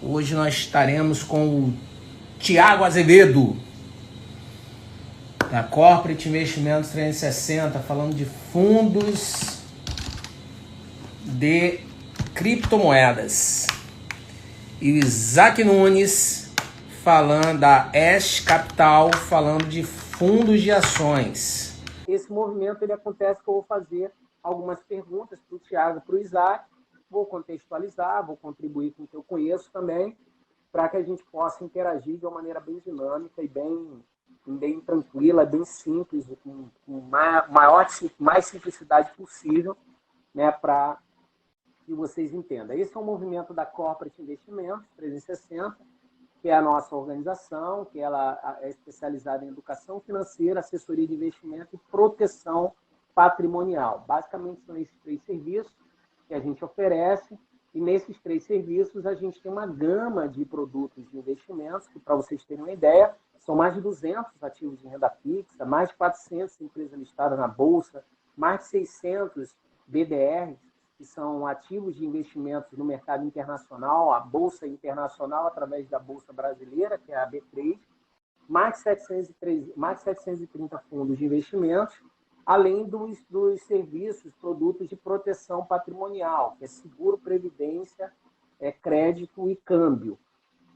Hoje nós estaremos com o Thiago Azevedo, da Corporate Investimentos 360, falando de fundos de criptomoedas. E o Isaac Nunes, falando da Ash Capital, falando de fundos de ações. Esse movimento ele acontece que eu vou fazer algumas perguntas para o Thiago e para o Isaac, vou contextualizar, vou contribuir com o que eu conheço também, para que a gente possa interagir de uma maneira bem dinâmica e bem tranquila, bem simples, com mais simplicidade possível, né, para que vocês entendam. Esse é um movimento da Corporate Investimentos 360, que é a nossa organização, que ela é especializada em educação financeira, assessoria de investimento e proteção patrimonial. Basicamente, são esses 3 serviços que a gente oferece, e nesses 3 serviços a gente tem uma gama de produtos de investimentos, que, para vocês terem uma ideia, são mais de 200 ativos de renda fixa, mais de 400 empresas listadas na Bolsa, mais de 600 BDRs, que são ativos de investimentos no mercado internacional, a Bolsa Internacional através da Bolsa Brasileira, que é a B3, mais de 730 fundos de investimentos, além dos serviços, produtos de proteção patrimonial, que é seguro, previdência, crédito e câmbio.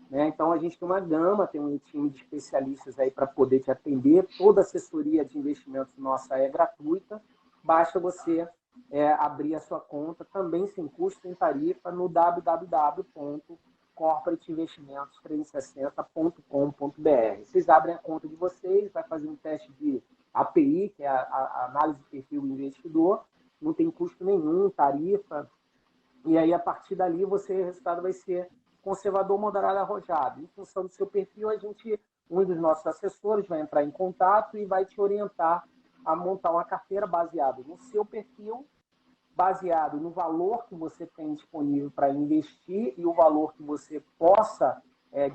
Né? Então, a gente tem uma gama, tem um time de especialistas aí para poder te atender. Toda assessoria de investimentos nossa é gratuita, basta você abrir a sua conta, também sem custo, sem tarifa, no www.corporateinvestimentos360.com.br. Vocês abrem a conta de vocês, vai fazer um teste de API, que é a análise de perfil do investidor, não tem custo nenhum, tarifa, e aí, a partir dali, o resultado vai ser conservador, moderado, arrojado. Em função do seu perfil, um dos nossos assessores vai entrar em contato e vai te orientar a montar uma carteira baseada no seu perfil, baseado no valor que você tem disponível para investir e o valor que você possa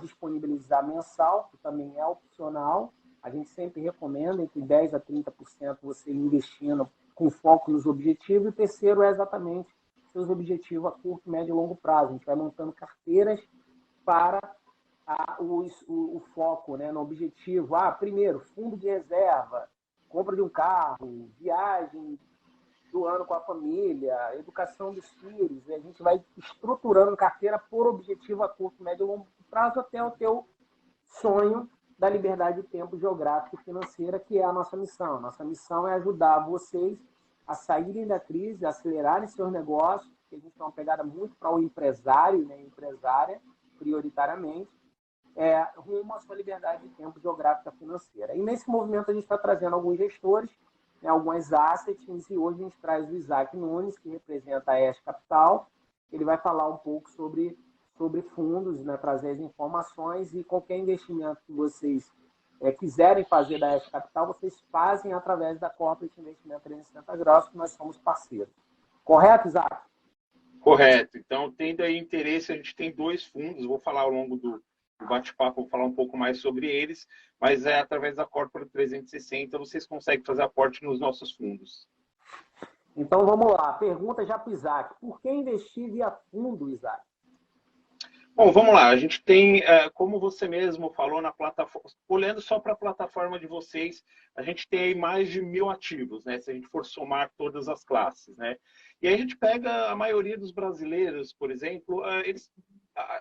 disponibilizar mensal, que também é opcional. A gente sempre recomenda entre 10% a 30% você investindo com foco nos objetivos. E o terceiro é exatamente seus objetivos a curto, médio e longo prazo. A gente vai montando carteiras para o foco, né, no objetivo. Primeiro, fundo de reserva, compra de um carro, viagem do ano com a família, educação dos filhos. E a gente vai estruturando carteira por objetivo a curto, médio e longo prazo até o teu sonho da liberdade de tempo geográfica e financeira, que é a nossa missão. Nossa missão é ajudar vocês a saírem da crise, a acelerarem seus negócios, porque a gente tem uma pegada muito para o empresário, né, empresária, prioritariamente, rumo à sua liberdade de tempo geográfica financeira. E nesse movimento a gente está trazendo alguns gestores, né, algumas assets, e hoje a gente traz o Isaac Nunes, que representa a Ash Capital. Ele vai falar um pouco sobre fundos, né, trazer as informações, e qualquer investimento que vocês quiserem fazer da Ash Capital, vocês fazem através da Corporate Investimento 360 Graus, que nós somos parceiros. Correto, Isaac? Correto. Então, tendo aí interesse, a gente tem 2 fundos, vou falar ao longo do bate-papo, vou falar um pouco mais sobre eles, mas através da Corporate 360 vocês conseguem fazer aporte nos nossos fundos. Então, vamos lá. Pergunta já para o Isaac. Por que investir via fundo, Isaac? Bom, vamos lá. A gente tem, como você mesmo falou na plataforma, olhando só para a plataforma de vocês, a gente tem aí mais de 1.000 ativos, né? Se a gente for somar todas as classes, né? E aí a gente pega a maioria dos brasileiros, por exemplo,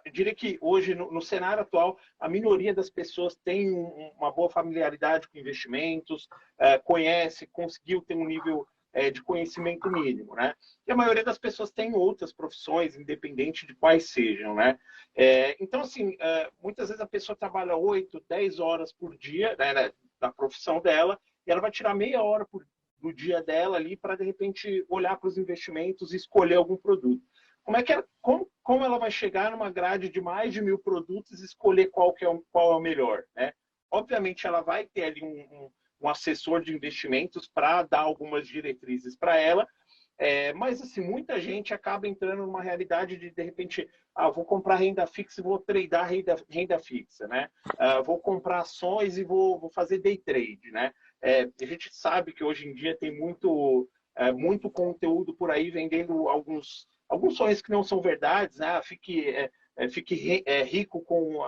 eu diria que hoje, no cenário atual, a minoria das pessoas tem uma boa familiaridade com investimentos, conhece, conseguiu ter um nível de conhecimento mínimo, né? E a maioria das pessoas tem outras profissões, independente de quais sejam, né? Então, assim, muitas vezes a pessoa trabalha 8, 10 horas por dia, né, da profissão dela, e ela vai tirar meia hora do dia dela ali para, de repente, olhar para os investimentos e escolher algum produto. Como ela vai chegar numa grade de mais de 1.000 produtos e escolher qual é o melhor, né? Obviamente, ela vai ter ali um assessor de investimentos para dar algumas diretrizes para ela, mas assim, muita gente acaba entrando numa realidade de repente, vou comprar renda fixa e vou tradear renda fixa, né? Vou comprar ações e vou fazer day trade, né? A gente sabe que hoje em dia tem muito conteúdo por aí vendendo alguns sonhos que não são verdades, né? fique rico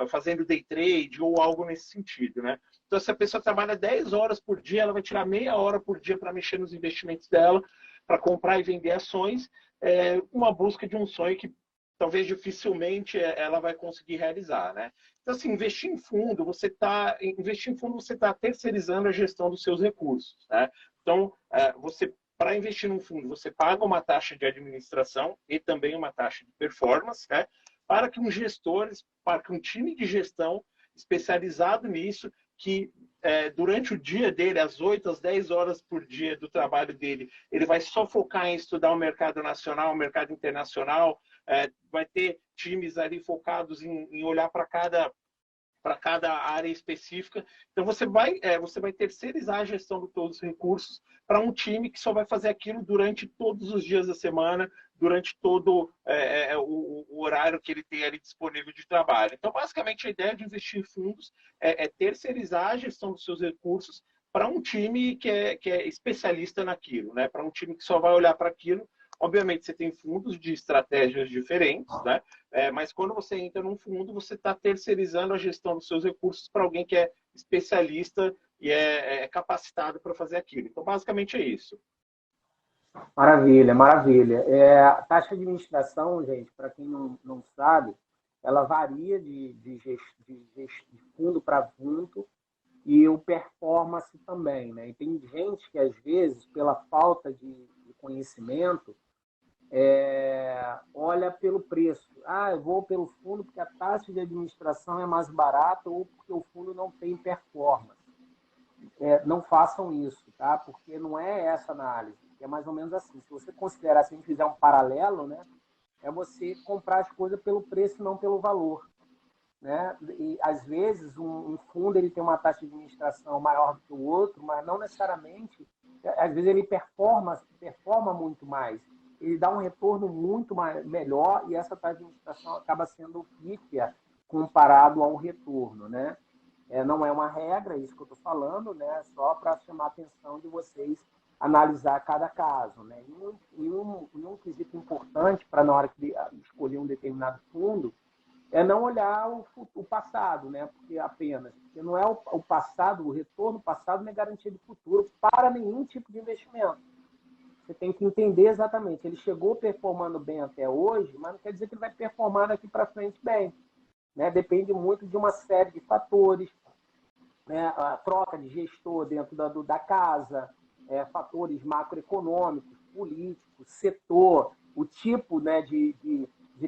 fazendo day trade ou algo nesse sentido, né? Então, se a pessoa trabalha 10 horas por dia, ela vai tirar meia hora por dia para mexer nos investimentos dela, para comprar e vender ações, uma busca de um sonho que talvez dificilmente ela vai conseguir realizar, né? Então, assim, investir em fundo, você está terceirizando a gestão dos seus recursos, né? Então, para investir num fundo, você paga uma taxa de administração e também uma taxa de performance, né? Para que para que um time de gestão especializado nisso, que durante o dia dele, às 8, às 10 horas por dia do trabalho dele, ele vai só focar em estudar o mercado nacional, o mercado internacional, vai ter times ali focados em olhar para cada área específica. Então, você vai terceirizar a gestão de todos os recursos para um time que só vai fazer aquilo durante todos os dias da semana, durante todo o horário que ele tem ali disponível de trabalho. Então, basicamente, a ideia de investir em fundos é terceirizar a gestão dos seus recursos para um time que é especialista naquilo, né? Para um time que só vai olhar para aquilo. Obviamente, você tem fundos de estratégias diferentes, né? Mas quando você entra num fundo, você está terceirizando a gestão dos seus recursos para alguém que é especialista e é capacitado para fazer aquilo. Então, basicamente é isso. Maravilha, maravilha. A taxa de administração, gente, para quem não sabe, ela varia de fundo para fundo e o performance também, né? E tem gente que, às vezes, pela falta de conhecimento, olha pelo preço. Eu vou pelo fundo porque a taxa de administração é mais barata ou porque o fundo não tem performance. Não façam isso, tá? Porque não é essa análise. É mais ou menos assim. Se você considerar, se a gente fizer um paralelo, né, é você comprar as coisas pelo preço e não pelo valor, né? E, às vezes, um fundo ele tem uma taxa de administração maior do que o outro, mas não necessariamente. Às vezes, ele performa muito mais. Ele dá um retorno muito melhor e essa taxa de administração acaba sendo pífia comparado ao retorno, né? Não é uma regra, isso que eu estou falando, né? Só para chamar a atenção de vocês analisar cada caso, né? E um quesito importante para na hora de escolher um determinado fundo é não olhar o passado, né? Porque não é o passado, o retorno passado não é garantia de futuro para nenhum tipo de investimento. Você tem que entender exatamente. Ele chegou performando bem até hoje, mas não quer dizer que ele vai performar daqui para frente bem, né? Depende muito de uma série de fatores, né? A troca de gestor dentro da casa, fatores macroeconômicos, políticos, setor, o tipo, né, de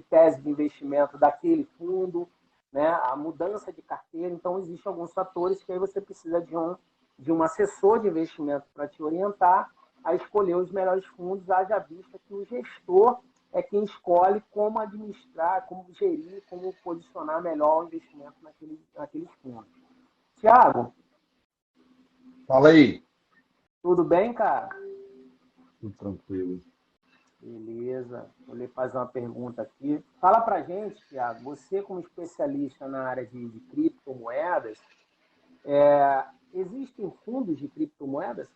tese de investimento daquele fundo, né, a mudança de carteira. Então, existem alguns fatores que aí você precisa de um assessor de investimento para te orientar a escolher os melhores fundos, haja vista que o gestor é quem escolhe como administrar, como gerir, como posicionar melhor o investimento naqueles fundos. Tiago, Fala aí. tudo bem, cara? Tudo tranquilo. Beleza. Vou lhe fazer uma pergunta aqui. Fala pra gente, Tiago, você como especialista na área de criptomoedas, existem fundos de criptomoedas?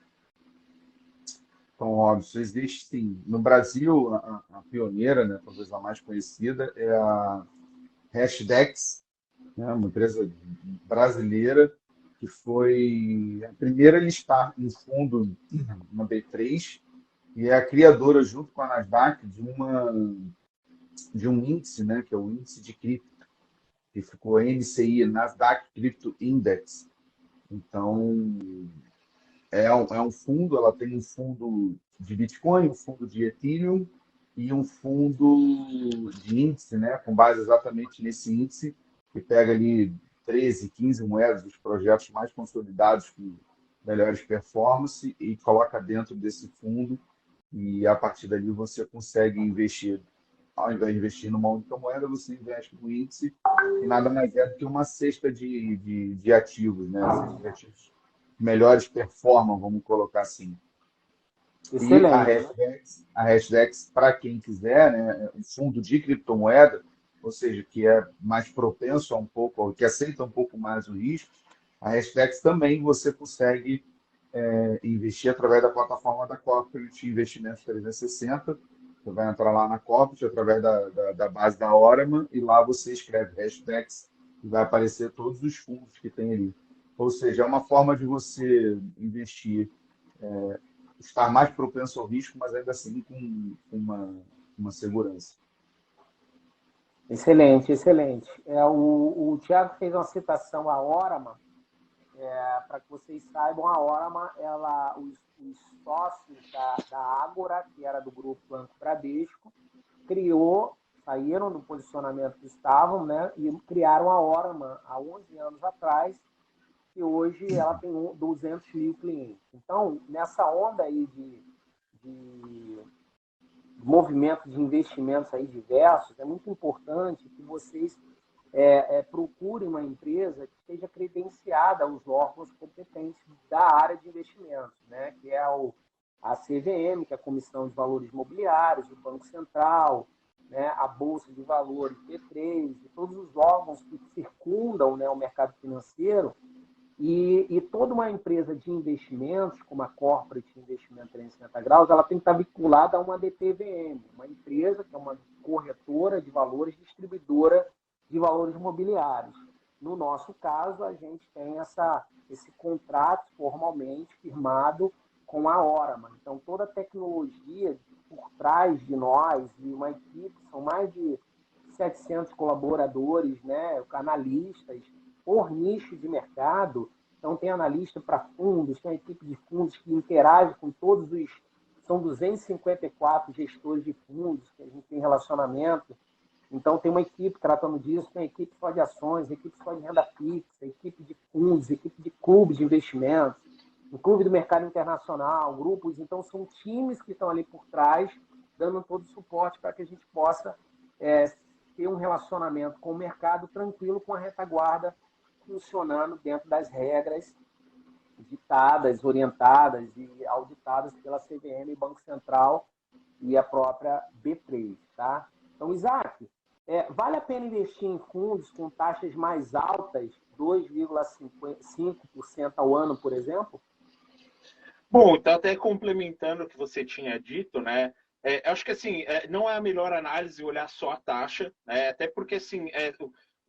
Então, óbvio, existe sim. No Brasil, a pioneira, né, talvez a mais conhecida, é a Hashdex, né, uma empresa brasileira que foi a primeira a listar em fundo uma B3 e é a criadora, junto com a Nasdaq, de um índice, né, que é o índice de cripto, que ficou NCI, Nasdaq Crypto Index. Então, é um fundo, ela tem um fundo de Bitcoin, um fundo de Ethereum e um fundo de índice, né, com base exatamente nesse índice, que pega ali 13, 15 moedas dos projetos mais consolidados com melhores performance e coloca dentro desse fundo e a partir dali você consegue investir. Ao invés de investir numa única moeda, você investe no índice e nada mais é do que uma cesta de ativos, né? Cesta de ativos que melhores performam, vamos colocar assim. E Excelente. a Hashdex, para quem quiser, né, é um fundo de criptomoeda, ou seja, que é mais propenso a um pouco, que aceita um pouco mais o risco, a Hashdex também você consegue investir através da plataforma da Corporate Investimentos 360, Você vai entrar lá na Corporate através da base da Oracle e lá você escreve hashtags e vai aparecer todos os fundos que tem ali. Ou seja, é uma forma de você investir, estar mais propenso ao risco, mas ainda assim com uma segurança. Excelente, excelente. O Thiago fez uma citação à Orama, para que vocês saibam, a Orama, os sócios da Ágora, que era do grupo Banco Bradesco, saíram do posicionamento que estavam, né, e criaram a Orama há 11 anos atrás, que hoje ela tem 200 mil clientes. Então, nessa onda aí de movimento de investimentos aí diversos, é muito importante que vocês procurem uma empresa que esteja credenciada aos órgãos competentes da área de investimentos, né? Que é a CVM, que é a Comissão de Valores Imobiliários, o Banco Central, né? A Bolsa de Valores, B3, e todos os órgãos que circundam, né, o mercado financeiro. E toda uma empresa de investimentos, como a Corporate Investimento 360 Graus, ela tem que estar vinculada a uma DPVM, uma empresa que é uma corretora de valores, distribuidora de valores imobiliários. No nosso caso, a gente tem esse contrato formalmente firmado com a Orama. Então, toda a tecnologia por trás de nós e uma equipe, são mais de 700 colaboradores, né, analistas, por nicho de mercado. Então, tem analista para fundos, tem a equipe de fundos que interage com todos os... São 254 gestores de fundos que a gente tem relacionamento. Então, tem uma equipe tratando disso, tem equipe só de ações, equipe só de renda fixa, equipe de fundos, equipe de clubes de investimentos, o clube do mercado internacional, grupos. Então, são times que estão ali por trás, dando todo o suporte para que a gente possa ter um relacionamento com o mercado tranquilo, com a retaguarda funcionando dentro das regras ditadas, orientadas e auditadas pela CVM, Banco Central e a própria B3. Tá? Então, Isaac, vale a pena investir em fundos com taxas mais altas, 2,5% ao ano, por exemplo? Bom, então até complementando o que você tinha dito, né? Acho que assim, não é a melhor análise olhar só a taxa, né? Até porque assim,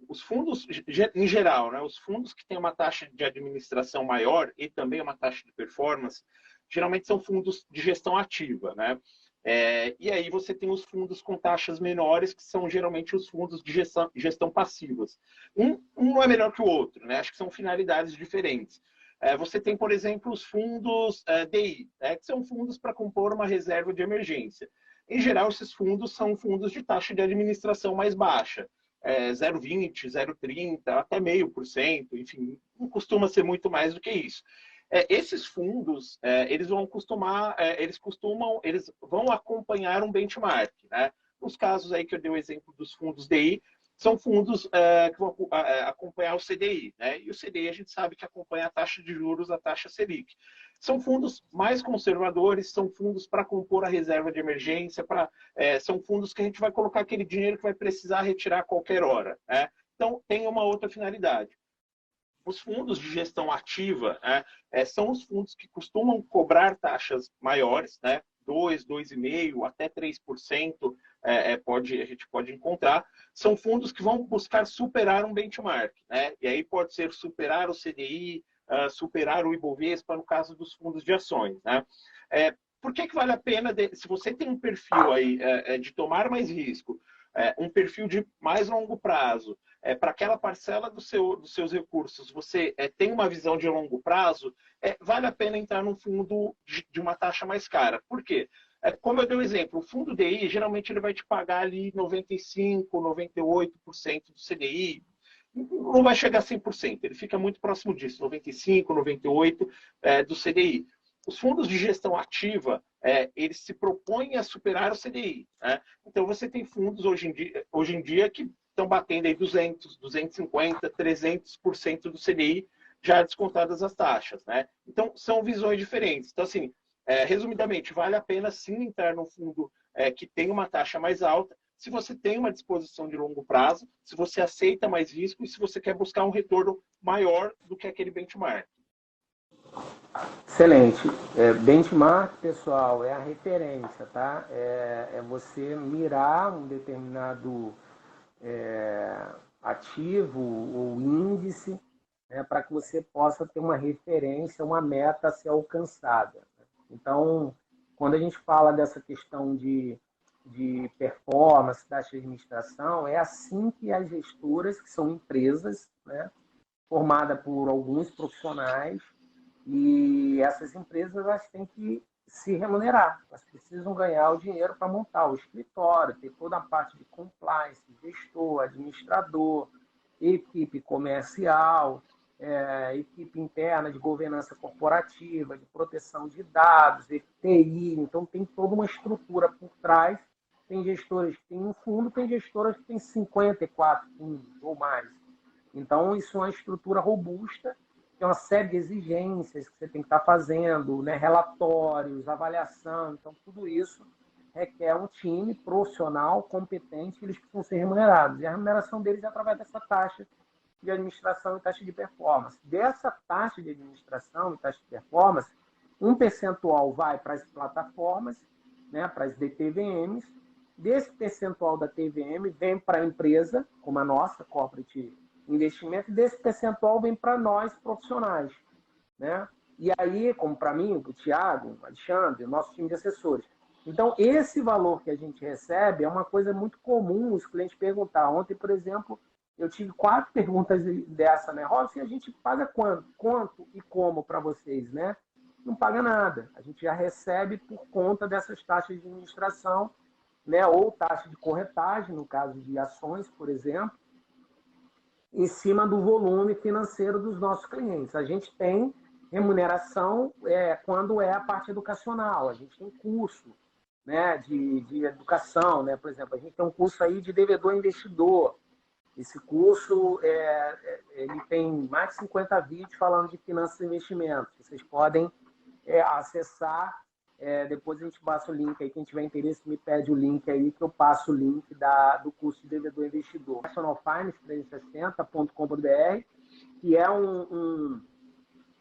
os fundos em geral, né? Os fundos que têm uma taxa de administração maior e também uma taxa de performance, geralmente são fundos de gestão ativa, né? E aí você tem os fundos com taxas menores, que são geralmente os fundos de gestão passivas. Um não é melhor que o outro, né? Acho que são finalidades diferentes. Você tem, por exemplo, os fundos DI, né, que são fundos para compor uma reserva de emergência. Em geral, esses fundos são fundos de taxa de administração mais baixa, 0,20, 0,30, até 0,5%, enfim, não costuma ser muito mais do que isso. Esses fundos, eles vão acompanhar um benchmark, né? Nos casos aí que eu dei o exemplo dos fundos DI, são fundos que vão acompanhar o CDI, né? E o CDI a gente sabe que acompanha a taxa de juros, a taxa Selic. São fundos mais conservadores, são fundos para compor a reserva de emergência, são fundos que a gente vai colocar aquele dinheiro que vai precisar retirar a qualquer hora, né? Então, tem uma outra finalidade. Os fundos de gestão ativa, né, são os fundos que costumam cobrar taxas maiores, né, 2, 2,5%, até 3%, a gente pode encontrar. São fundos que vão buscar superar um benchmark, né? E aí pode ser superar o CDI, superar o Ibovespa, no caso dos fundos de ações, né? Por que vale a pena, se você tem um perfil aí de tomar mais risco, um perfil de mais longo prazo, para aquela parcela dos seus recursos, você tem uma visão de longo prazo, vale a pena entrar num fundo de uma taxa mais cara. Por quê? Como eu dei um exemplo, o fundo DI, geralmente ele vai te pagar ali 95%, 98% do CDI, não vai chegar a 100%, ele fica muito próximo disso, 95%, 98% do CDI. Os fundos de gestão ativa, eles se propõem a superar o CDI, né? Então, você tem fundos hoje em dia que estão batendo aí 200, 250, 300% do CDI, já descontadas as taxas, né? Então, são visões diferentes. Então, assim, resumidamente, vale a pena sim entrar num fundo que tem uma taxa mais alta, se você tem uma disposição de longo prazo, se você aceita mais risco e se você quer buscar um retorno maior do que aquele benchmark. Excelente. Benchmark, pessoal, é a referência, tá? É você mirar um determinado ativo ou índice, né, para que você possa ter uma referência, uma meta a ser alcançada. Então, quando a gente fala dessa questão de performance, taxa de administração, é assim que as gestoras, que são empresas, né, formadas por alguns profissionais, e essas empresas elas têm que se remunerar, elas precisam ganhar o dinheiro para montar o escritório, ter toda a parte de compliance, gestor, administrador, equipe comercial, equipe interna de governança corporativa, de proteção de dados, TI. Então, tem toda uma estrutura por trás. Tem gestoras que têm um fundo, tem gestoras que têm 54 fundos ou mais. Então, isso é uma estrutura robusta, tem uma série de exigências que você tem que estar fazendo, né? Relatórios, avaliação. Então, tudo isso requer um time profissional, competente, e eles precisam ser remunerados. E a remuneração deles é através dessa taxa de administração e taxa de performance. Dessa taxa de administração e taxa de performance, um percentual vai para as plataformas, né, para as DTVMs. Desse percentual da TVM vem para a empresa, como a nossa, Corporate Investimento, e desse percentual vem para nós, profissionais, né? E aí, como para mim, o Thiago, o Alexandre, o nosso time de assessores. Então, esse valor que a gente recebe é uma coisa muito comum os clientes perguntar. Ontem, por exemplo, eu tive 4 perguntas dessa, né? Robson, a gente paga quanto e como para vocês, né? Não paga nada. A gente já recebe por conta dessas taxas de administração, né? Ou taxa de corretagem, no caso de ações, por exemplo, em cima do volume financeiro dos nossos clientes. A gente tem remuneração quando é a parte educacional. A gente tem curso, né, de educação, né? Por exemplo, a gente tem um curso aí de devedor investidor. Esse curso ele tem mais de 50 vídeos falando de finanças e investimentos. Vocês podem acessar. Depois a gente passa o link aí. Quem tiver interesse me pede o link aí, que eu passo o link do curso de devedor investidor. nationalfinance360.com.br, que é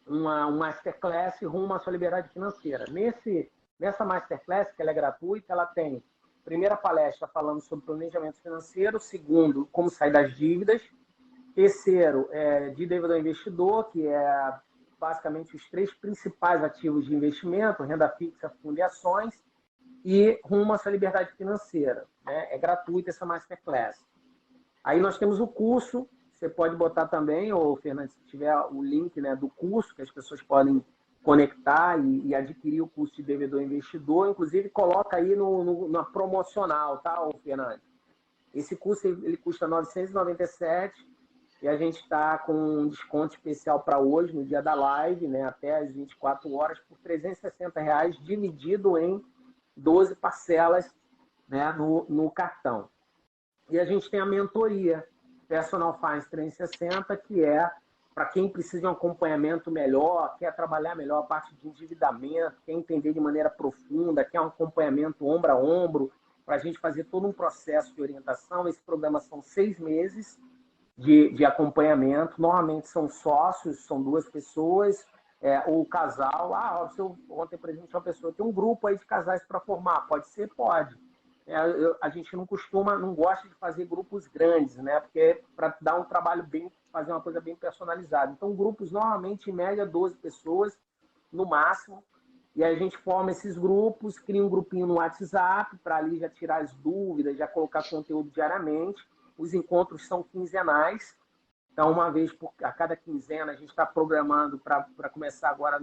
uma masterclass rumo à sua liberdade financeira. Nessa masterclass, que ela é gratuita, ela tem primeira palestra falando sobre planejamento financeiro, segundo, como sair das dívidas, terceiro, de devedor investidor, que é basicamente os 3 principais ativos de investimento, renda fixa, fundo e ações, e rumo à sua liberdade financeira, né? É gratuita essa masterclass. Aí nós temos o curso, você pode botar também, ou Fernando, se tiver o link, né, do curso, que as pessoas podem conectar e adquirir o curso de devedor investidor, inclusive coloca aí na promocional, tá, Fernando? Esse curso ele custa R$ 997 e a gente está com um desconto especial para hoje, no dia da live, né, até às 24 horas, por R$ 360 dividido em 12 parcelas, né, no cartão. E a gente tem a mentoria Personal Finance 360, que é para quem precisa de um acompanhamento melhor, quer trabalhar melhor a parte de endividamento, quer entender de maneira profunda, quer um acompanhamento ombro a ombro, para a gente fazer todo um processo de orientação. Esse programa são 6 meses de acompanhamento. Normalmente são sócios, são 2 pessoas, ou casal. Ontem, por exemplo, uma pessoa tem um grupo aí de casais para formar. Pode ser? Pode. A gente não gosta de fazer grupos grandes, né? Porque para dar um trabalho fazer uma coisa bem personalizada. Então, grupos normalmente, em média, 12 pessoas, no máximo. E aí a gente forma esses grupos, cria um grupinho no WhatsApp, para ali já tirar as dúvidas, já colocar conteúdo diariamente. Os encontros são quinzenais. Então, uma vez a cada quinzena, a gente está programando para começar agora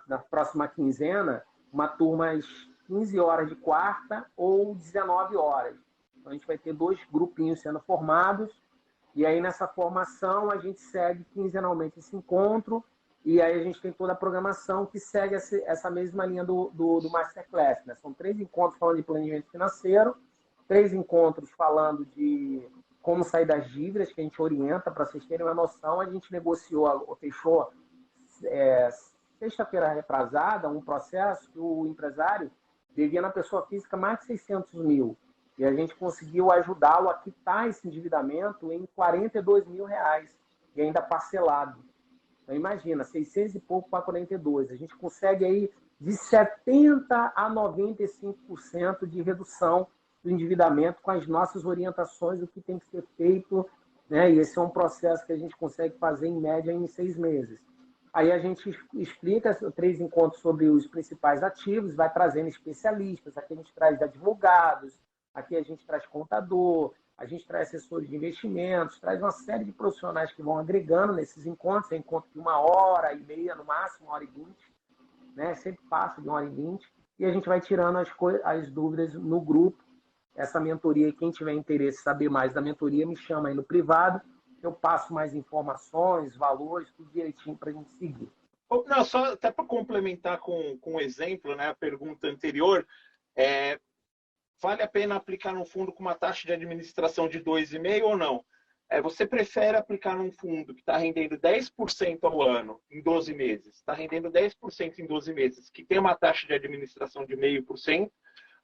na próxima quinzena, uma turma às 15 horas de quarta ou 19 horas. Então, a gente vai ter 2 grupinhos sendo formados, e aí nessa formação a gente segue quinzenalmente esse encontro, e aí a gente tem toda a programação que segue essa mesma linha do Masterclass, né? São 3 encontros falando de planejamento financeiro, 3 encontros falando de como sair das dívidas, que a gente orienta. Para vocês terem uma noção, a gente fechou sexta-feira retrasada um processo que o empresário devia na pessoa física mais de 600 mil. E a gente conseguiu ajudá-lo a quitar esse endividamento em R$ 42 mil, e ainda parcelado. Então, imagina, 600 e pouco para 42. A gente consegue aí de 70% a 95% de redução do endividamento com as nossas orientações, o que tem que ser feito, né? E esse é um processo que a gente consegue fazer em média em 6 meses. Aí a gente explica 3 encontros sobre os principais ativos, vai trazendo especialistas, aqui a gente traz advogados, aqui a gente traz contador, a gente traz assessores de investimentos, traz uma série de profissionais que vão agregando nesses encontros, é encontro de 1h30, no máximo 1h20, né? Sempre passa de 1h20, e a gente vai tirando as dúvidas no grupo. Essa mentoria, quem tiver interesse em saber mais da mentoria, me chama aí no privado, eu passo mais informações, valores, tudo direitinho para a gente seguir. Não, só até para complementar com um exemplo, né, a pergunta anterior, vale a pena aplicar num fundo com uma taxa de administração de 2,5% ou não? Você prefere aplicar num fundo que está rendendo 10% ao ano em 12 meses, está rendendo 10% em 12 meses, que tem uma taxa de administração de 0,5%,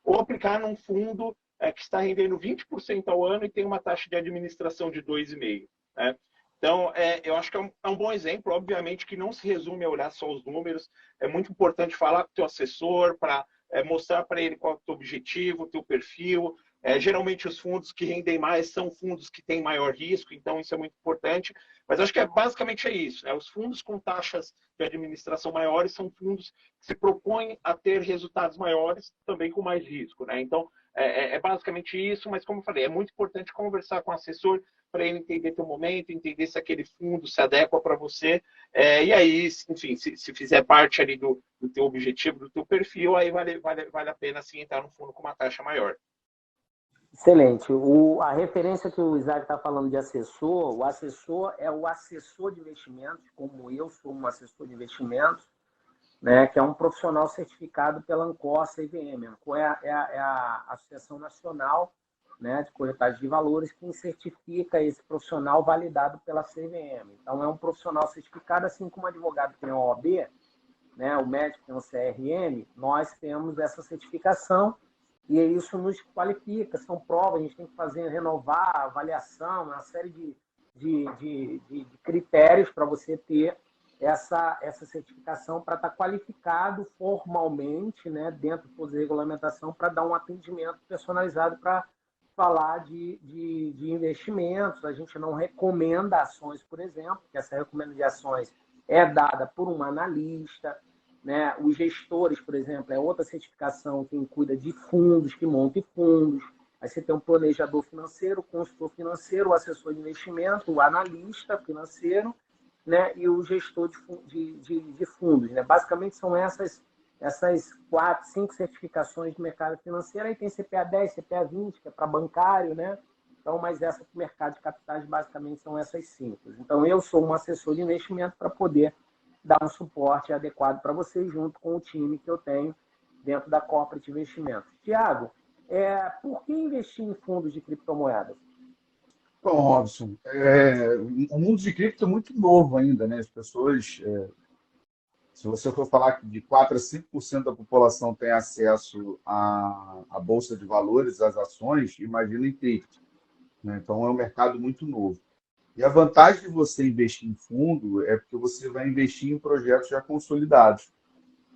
ou aplicar num fundo que está rendendo 20% ao ano e tem uma taxa de administração de 2,5%? Né? Então, eu acho que é um bom exemplo, obviamente que não se resume a olhar só os números, é muito importante falar com o teu assessor para mostrar para ele qual é o teu objetivo, o teu perfil. Geralmente os fundos que rendem mais são fundos que têm maior risco, então isso é muito importante. Mas acho que basicamente é isso, né? Os fundos com taxas de administração maiores são fundos que se propõem a ter resultados maiores, também com mais risco, né? Então, basicamente isso, mas como eu falei, é muito importante conversar com o assessor para ele entender teu momento, entender se aquele fundo se adequa para você, e aí, enfim, se fizer parte ali do teu objetivo, do teu perfil, aí vale a pena sim entrar no fundo com uma taxa maior. Excelente. A referência que o Isaac está falando de assessor, o assessor é o assessor de investimentos, como eu sou um assessor de investimentos, né, que é um profissional certificado pela Ancor CVM. A Ancor é a Associação Nacional, né, de Corretagem de Valores, que certifica esse profissional validado pela CVM. Então, é um profissional certificado, assim como o advogado tem a OAB, né, o médico tem o CRM, nós temos essa certificação e isso nos qualifica, são provas, a gente tem que fazer, renovar, avaliação, uma série de critérios para você ter essa certificação para estar qualificado formalmente, né, dentro de toda a regulamentação, para dar um atendimento personalizado para falar de investimentos. A gente não recomenda ações, por exemplo, porque essa recomendação de ações é dada por um analista, né? Os gestores, por exemplo, é outra certificação, quem cuida de fundos, que monta fundos. Aí você tem um planejador financeiro, consultor financeiro, o assessor de investimento, o analista financeiro, né? E o gestor de fundos. Né? Basicamente são essas 4, 5 certificações de mercado financeiro. Aí tem CPA 10, CPA 20, que é para bancário, né? Então, mas essa para o mercado de capitais basicamente são essas 5. Então, eu sou um assessor de investimento para poder dar um suporte adequado para vocês, junto com o time que eu tenho dentro da Corporate Investimentos. Tiago, por que investir em fundos de criptomoedas? Bom, Robson, o mundo de cripto é muito novo ainda, né? As pessoas, se você for falar que de 4 a 5% da população tem acesso à Bolsa de Valores, às ações, imagina em cripto, né? Então é um mercado muito novo. E a vantagem de você investir em fundo é porque você vai investir em projetos já consolidados.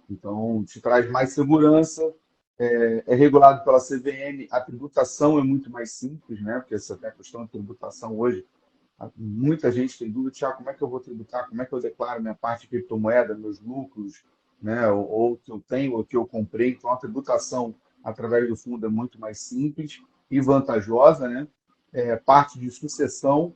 Então, te traz mais segurança, é regulado pela CVM, a tributação é muito mais simples, né? Porque essa questão de tributação hoje, muita gente tem dúvida, Thiago, como é que eu vou tributar, como é que eu declaro minha parte de criptomoeda, meus lucros, né? Ou o que eu tenho, ou o que eu comprei. Então, a tributação através do fundo é muito mais simples e vantajosa, né? Parte de sucessão,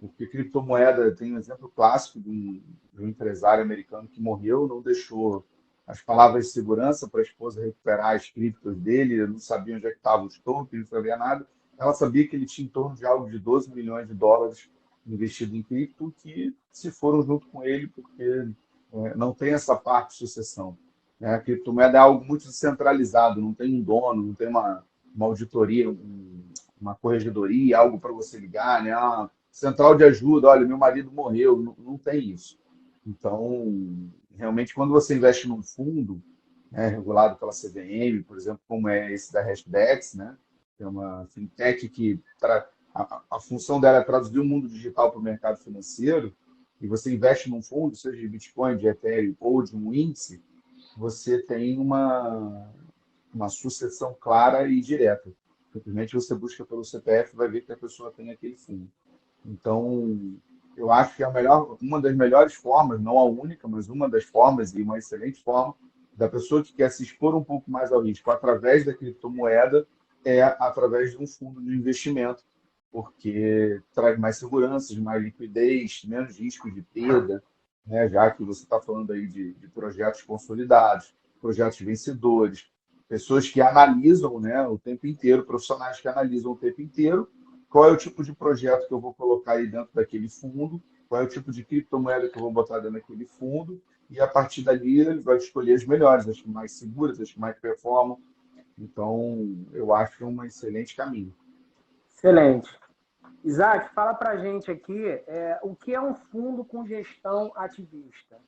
porque criptomoeda tem um exemplo clássico de um empresário americano que morreu, não deixou as palavras de segurança para a esposa recuperar as criptos dele, não sabia onde é que estavam os tokens, não sabia nada. Ela sabia que ele tinha em torno de algo de 12 milhões de dólares investido em cripto, que se foram junto com ele, porque não tem essa parte de sucessão. Né? A criptomoeda é algo muito descentralizado, não tem um dono, não tem uma auditoria, uma corregedoria, algo para você ligar, né? Central de ajuda, olha, meu marido morreu, não tem isso. Então, realmente, quando você investe num fundo, né, regulado pela CVM, por exemplo, como é esse da Hashdex, né, que é uma fintech que a função dela é traduzir o mundo digital para o mercado financeiro, e você investe num fundo, seja de Bitcoin, de Ethereum ou de um índice, você tem uma sucessão clara e direta. Simplesmente você busca pelo CPF e vai ver que a pessoa tem aquele fundo. Então, eu acho que uma das melhores formas, não a única, mas uma das formas e uma excelente forma da pessoa que quer se expor um pouco mais ao risco através da criptomoeda é através de um fundo de investimento, porque traz mais segurança, mais liquidez, menos risco de perda, né? Já que você está falando aí de projetos consolidados, projetos vencedores, pessoas que analisam, né, o tempo inteiro, profissionais que analisam o tempo inteiro qual é o tipo de projeto que eu vou colocar aí dentro daquele fundo, qual é o tipo de criptomoeda que eu vou botar dentro daquele fundo, e a partir dali ele vai escolher as melhores, as mais seguras, as que mais performam. Então, eu acho um excelente caminho. Excelente. Isaac, fala para a gente aqui o que é um fundo com gestão ativista.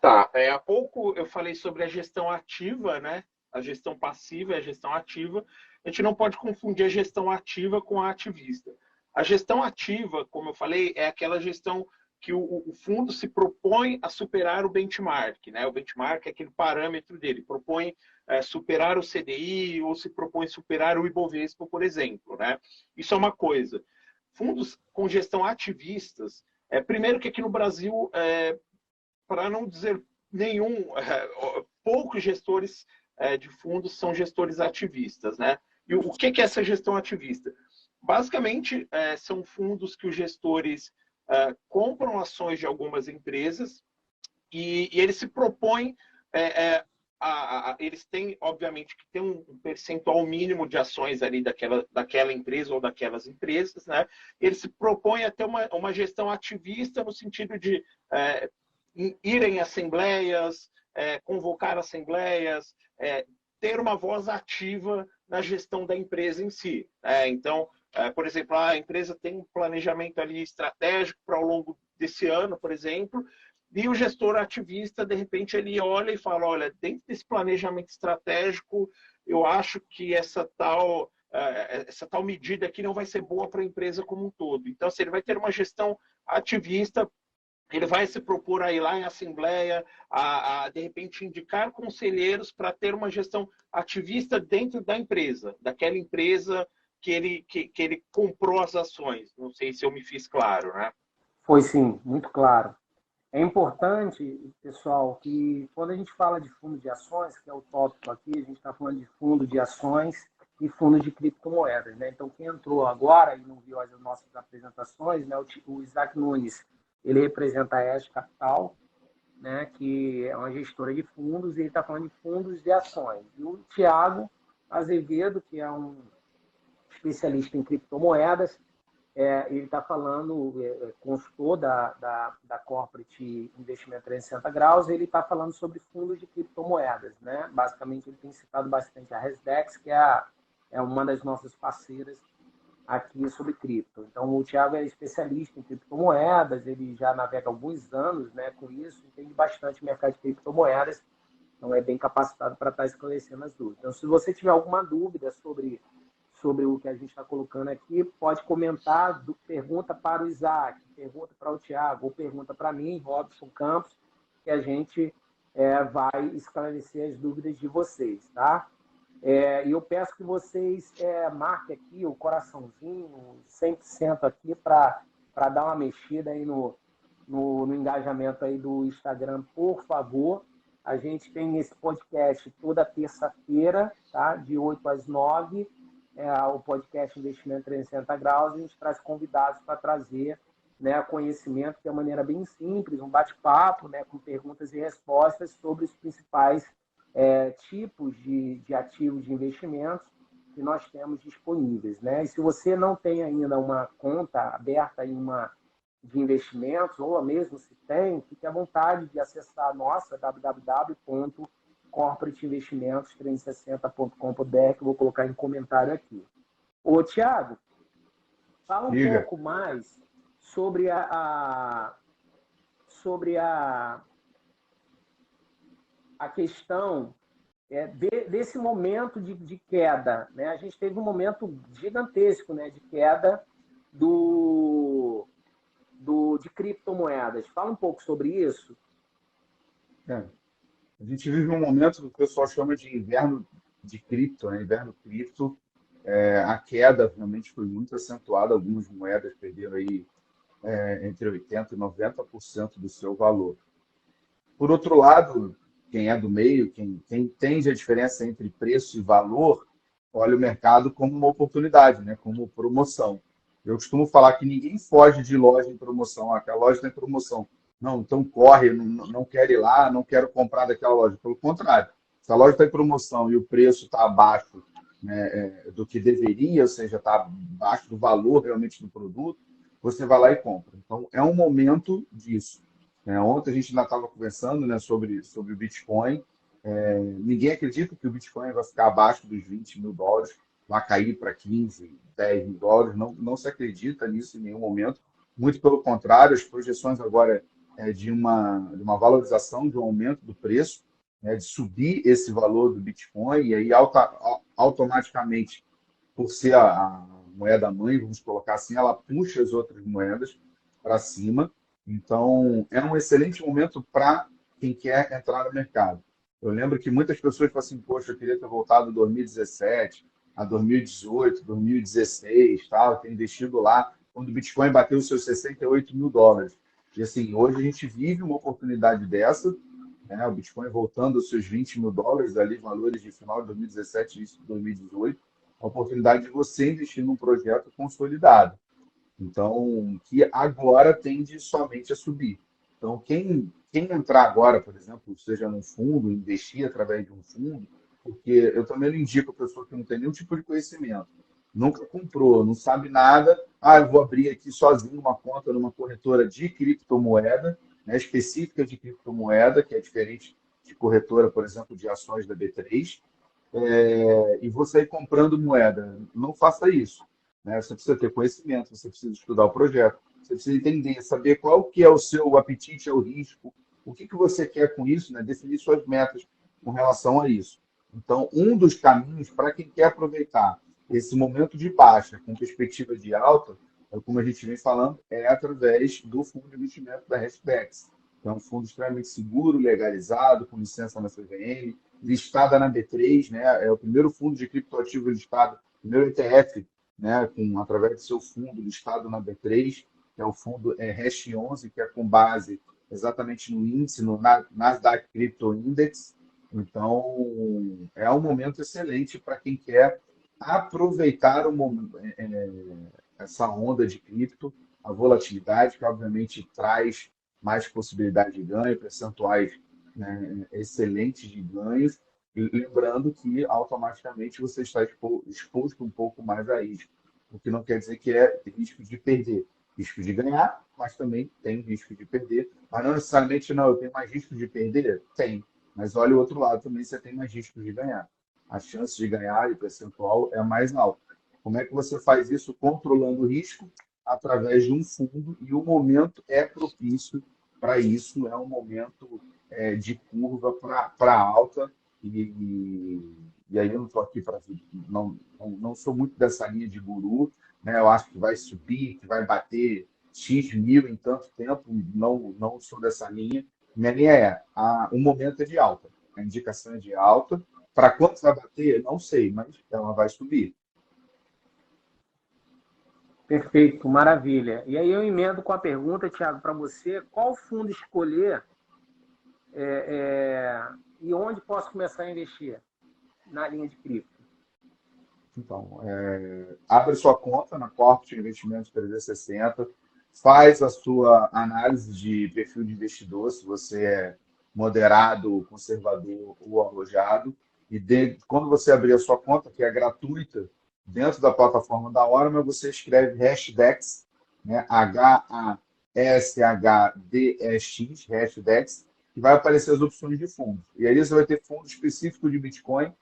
Tá, há pouco eu falei sobre a gestão ativa, né? A gestão passiva e a gestão ativa. A gente não pode confundir a gestão ativa com a ativista. A gestão ativa, como eu falei, é aquela gestão que o fundo se propõe a superar o benchmark, né? O benchmark é aquele parâmetro dele, propõe superar o CDI ou se propõe superar o Ibovespa, por exemplo, né? Isso é uma coisa. Fundos com gestão ativistas, primeiro que aqui no Brasil, para não dizer nenhum, poucos gestores de fundos são gestores ativistas, né? E o que é essa gestão ativista? Basicamente, são fundos que os gestores compram ações de algumas empresas e eles se propõem, eles têm, obviamente, que ter um percentual mínimo de ações ali daquela empresa ou daquelas empresas, né? Eles se propõem a ter uma gestão ativista no sentido de ir em assembleias, convocar assembleias, ter uma voz ativa na gestão da empresa em si. Então, por exemplo, a empresa tem um planejamento ali estratégico para ao longo desse ano, por exemplo, e o gestor ativista, de repente, ele olha e fala, olha, dentro desse planejamento estratégico, eu acho que essa tal medida aqui não vai ser boa para a empresa como um todo. Então, se ele vai ter uma gestão ativista, ele vai se propor a ir lá em assembleia, de repente indicar conselheiros para ter uma gestão ativista dentro da empresa, daquela empresa que ele comprou as ações. Não sei se eu me fiz claro, né? Foi sim, muito claro. É importante, pessoal, que quando a gente fala de fundo de ações, que é o tópico aqui, a gente está falando de fundo de ações e fundo de criptomoedas, né? Então, quem entrou agora e não viu as nossas apresentações, né? O Isaac Nunes, ele representa a ES Capital, né? Que é uma gestora de fundos, e ele está falando de fundos de ações. E o Thiago Azevedo, que é um especialista em criptomoedas, ele está falando, consultor da Corporate Investimento 360 Graus, ele está falando sobre fundos de criptomoedas, né? Basicamente, ele tem citado bastante a Resdex, que é uma das nossas parceiras aqui sobre cripto. Então, o Thiago é especialista em criptomoedas, ele já navega há alguns anos, né, com isso, entende bastante o mercado de criptomoedas, então é bem capacitado para estar esclarecendo as dúvidas. Então, se você tiver alguma dúvida sobre o que a gente está colocando aqui, pode comentar, pergunta para o Isaac, pergunta para o Thiago, ou pergunta para mim, Robson Campos, que a gente vai esclarecer as dúvidas de vocês, tá? E eu peço que vocês marquem aqui o coraçãozinho, 100% aqui, para dar uma mexida aí no engajamento aí do Instagram, por favor. A gente tem esse podcast toda terça-feira, tá? De 8 às 9, o podcast Investimento 360 Graus. A gente traz convidados para trazer, né, conhecimento de uma maneira bem simples, um bate-papo, né, com perguntas e respostas sobre os principais tipos de ativos de investimentos que nós temos disponíveis, né? E se você não tem ainda uma conta aberta em de investimentos, ou mesmo se tem, fique à vontade de acessar a nossa www.corporateinvestimentos360.com.br, que eu vou colocar em comentário aqui. Ô, Thiago, fala um pouco mais sobre a questão desse momento de queda, né? A gente teve um momento gigantesco, né, de queda do de criptomoedas. Fala um pouco sobre isso. É. A gente vive um momento que o pessoal chama de inverno de cripto, né? Inverno cripto. A queda realmente foi muito acentuada. Algumas moedas perderam aí entre 80% e 90% do seu valor. Por outro lado, quem é do meio, quem entende a diferença entre preço e valor, olha o mercado como uma oportunidade, né? Como promoção. Eu costumo falar que ninguém foge de loja em promoção. Ah, aquela loja está em promoção. Não, então corre, não quero ir lá, não quero comprar daquela loja. Pelo contrário, se a loja está em promoção e o preço está abaixo, né, do que deveria, ou seja, está abaixo do valor realmente do produto, você vai lá e compra. Então, é um momento disso. Ontem a gente ainda estava conversando, né, sobre o Bitcoin. Ninguém acredita que o Bitcoin vai ficar abaixo dos US$ 20.000, vai cair para 15, US$ 10.000. Não se acredita nisso em nenhum momento. Muito pelo contrário, as projeções agora de uma valorização, de um aumento do preço, né, de subir esse valor do Bitcoin, e aí automaticamente, por ser a moeda mãe, vamos colocar assim, ela puxa as outras moedas para cima. Então, é um excelente momento para quem quer entrar no mercado. Eu lembro que muitas pessoas falam assim, poxa, eu queria ter voltado em 2017, a 2018, 2016, tal, ter investido lá, quando o Bitcoin bateu os seus US$ 68.000. E assim, hoje a gente vive uma oportunidade dessa, né? O Bitcoin voltando aos seus US$ 20.000, ali, valores de final de 2017 e início de 2018, a oportunidade de você investir num projeto consolidado. Então, que agora tende somente a subir. Então, quem entrar agora, por exemplo, seja num fundo, investir através de um fundo, porque eu também não indico a pessoa que não tem nenhum tipo de conhecimento, nunca comprou, não sabe nada, eu vou abrir aqui sozinho uma conta numa corretora de criptomoeda, né, específica de criptomoeda, que é diferente de corretora, por exemplo, de ações da B3, e vou sair comprando moeda. Não faça isso, né? Você precisa ter conhecimento, você precisa estudar o projeto, você precisa entender, saber qual que é o seu apetite ao risco, o que você quer com isso, né? Definir suas metas com relação a isso. Então, um dos caminhos para quem quer aproveitar esse momento de baixa com perspectiva de alta, como a gente vem falando, é através do fundo de investimento da Hashdex. É um fundo extremamente seguro, legalizado, com licença na CVM, listada na B3, né? É o primeiro fundo de criptoativo listado, primeiro ETF, né? Através do seu fundo listado na B3, que é o fundo Hash 11, que é com base exatamente no índice, no Nasdaq Crypto Index. Então, é um momento excelente para quem quer aproveitar essa onda de cripto, a volatilidade, que obviamente traz mais possibilidade de ganho, percentuais, né, excelentes de ganhos, e lembrando que automaticamente você está exposto um pouco mais a risco, o que não quer dizer que é risco de perder, risco de ganhar, mas também tem risco de perder, mas não necessariamente não, eu tenho mais risco de perder? Tem, mas olha o outro lado também, você tem mais risco de ganhar. A chance de ganhar e percentual é mais alta. Como é que você faz isso controlando o risco? Através de um fundo, e o momento é propício para isso, é um momento de curva para alta, e aí eu não estou aqui para... Não sou muito dessa linha de guru, né? Eu acho que vai subir, que vai bater X mil em tanto tempo, não sou dessa linha. Minha linha o momento é de alta, a indicação é de alta. Para quanto vai bater, não sei, mas ela vai subir. Perfeito, maravilha. E aí eu emendo com a pergunta, Thiago, para você, qual fundo escolher e onde posso começar a investir na linha de cripto? Então, abre sua conta na Corporate Investimentos 360, faz a sua análise de perfil de investidor, se você é moderado, conservador ou arrojado, e quando você abrir a sua conta, que é gratuita, dentro da plataforma da Orama, você escreve Hashdex, né? HASHDEX, Hashdex, que vai aparecer as opções de fundos. E aí você vai ter fundo específico de Bitcoin,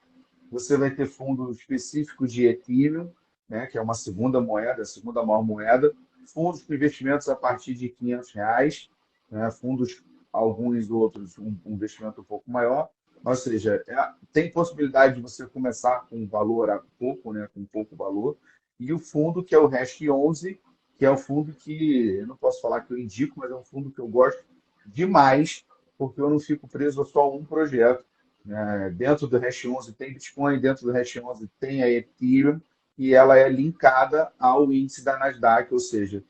você vai ter fundo específico de Ethereum, né, que é uma segunda moeda, a segunda maior moeda, fundos para investimentos a partir de R$ 500, né, fundos, alguns outros, um investimento um pouco maior, ou seja, tem possibilidade de você começar com valor a pouco, né, com pouco valor, e o fundo que é o Hash 11, que é um fundo que eu não posso falar que eu indico, mas é um fundo que eu gosto demais, porque eu não fico preso a só um projeto, né? Dentro do Hash 11 tem Bitcoin, dentro do Hash 11 tem a Ethereum, e ela é linkada ao índice da Nasdaq, ou seja,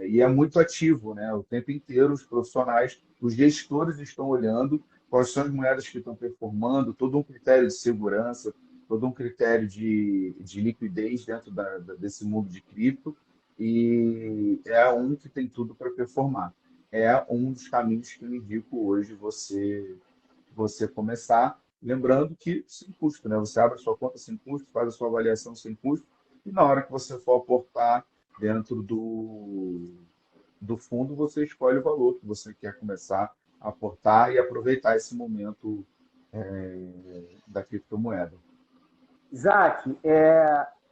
e é muito ativo, né? O tempo inteiro os profissionais, os gestores estão olhando quais são as moedas que estão performando, todo um critério de segurança, todo um critério de liquidez dentro desse mundo de cripto, e é um que tem tudo para performar. É um dos caminhos que eu indico hoje você começar, lembrando que sem custo, né? Você abre a sua conta sem custo, faz a sua avaliação sem custo, e na hora que você for aportar dentro do fundo, você escolhe o valor que você quer começar a aportar e aproveitar esse momento da criptomoeda. Isaac,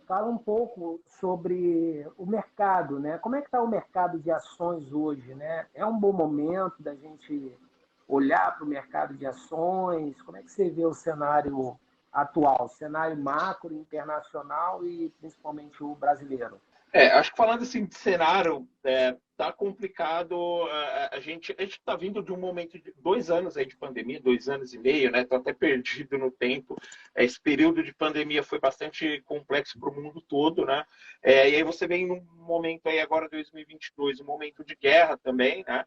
fala um pouco sobre o mercado, né? Como é que está o mercado de ações hoje, né? É um bom momento da gente olhar para o mercado de ações? Como é que você vê o cenário atual, cenário macro, internacional e principalmente o brasileiro? Acho que falando assim de cenário, tá complicado. A gente está vindo de um momento de 2 anos aí de pandemia, 2 anos e meio, né? Tô até perdido no tempo. Esse período de pandemia foi bastante complexo para o mundo todo, né? E aí você vem num momento aí agora 2022, um momento de guerra também, né?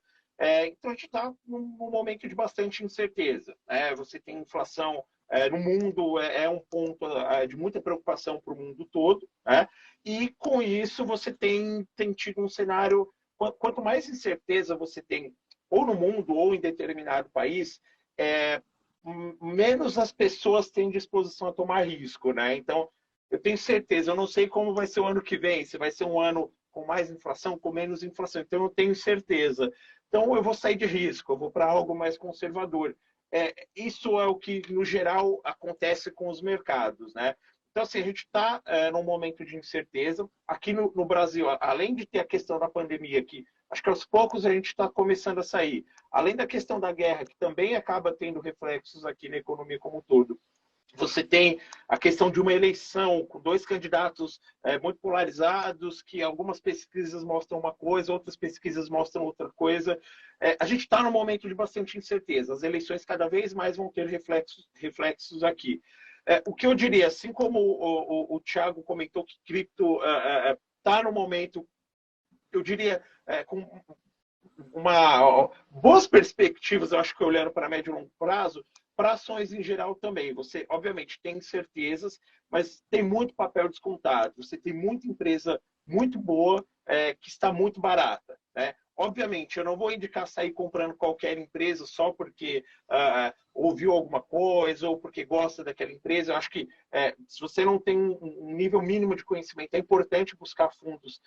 Então a gente está num momento de bastante incerteza, né? Você tem inflação no mundo, um ponto de muita preocupação para o mundo todo, né? E com isso você tem tido um cenário, quanto mais incerteza você tem, ou no mundo, ou em determinado país, menos as pessoas têm disposição a tomar risco, né? Então, eu tenho certeza, eu não sei como vai ser o ano que vem, se vai ser um ano com mais inflação, com menos inflação, então eu não tenho certeza. Então, eu vou sair de risco, eu vou para algo mais conservador. Isso é o que, no geral, acontece com os mercados, né? Então, assim, a gente está num momento de incerteza. Aqui no Brasil, além de ter a questão da pandemia, que acho que aos poucos a gente está começando a sair, além da questão da guerra, que também acaba tendo reflexos aqui na economia como um todo, você tem a questão de uma eleição com dois candidatos muito polarizados, que algumas pesquisas mostram uma coisa, outras pesquisas mostram outra coisa. A gente está num momento de bastante incerteza. As eleições cada vez mais vão ter reflexos aqui. O que eu diria, assim como o Thiago comentou que cripto está no momento, eu diria, com boas perspectivas, eu acho que olhando para médio e longo prazo, para ações em geral também. Você, obviamente, tem incertezas, mas tem muito papel descontado. Você tem muita empresa muito boa que está muito barata, né? Obviamente, eu não vou indicar sair comprando qualquer empresa só porque ouviu alguma coisa ou porque gosta daquela empresa. Eu acho que se você não tem um nível mínimo de conhecimento, é importante buscar fundos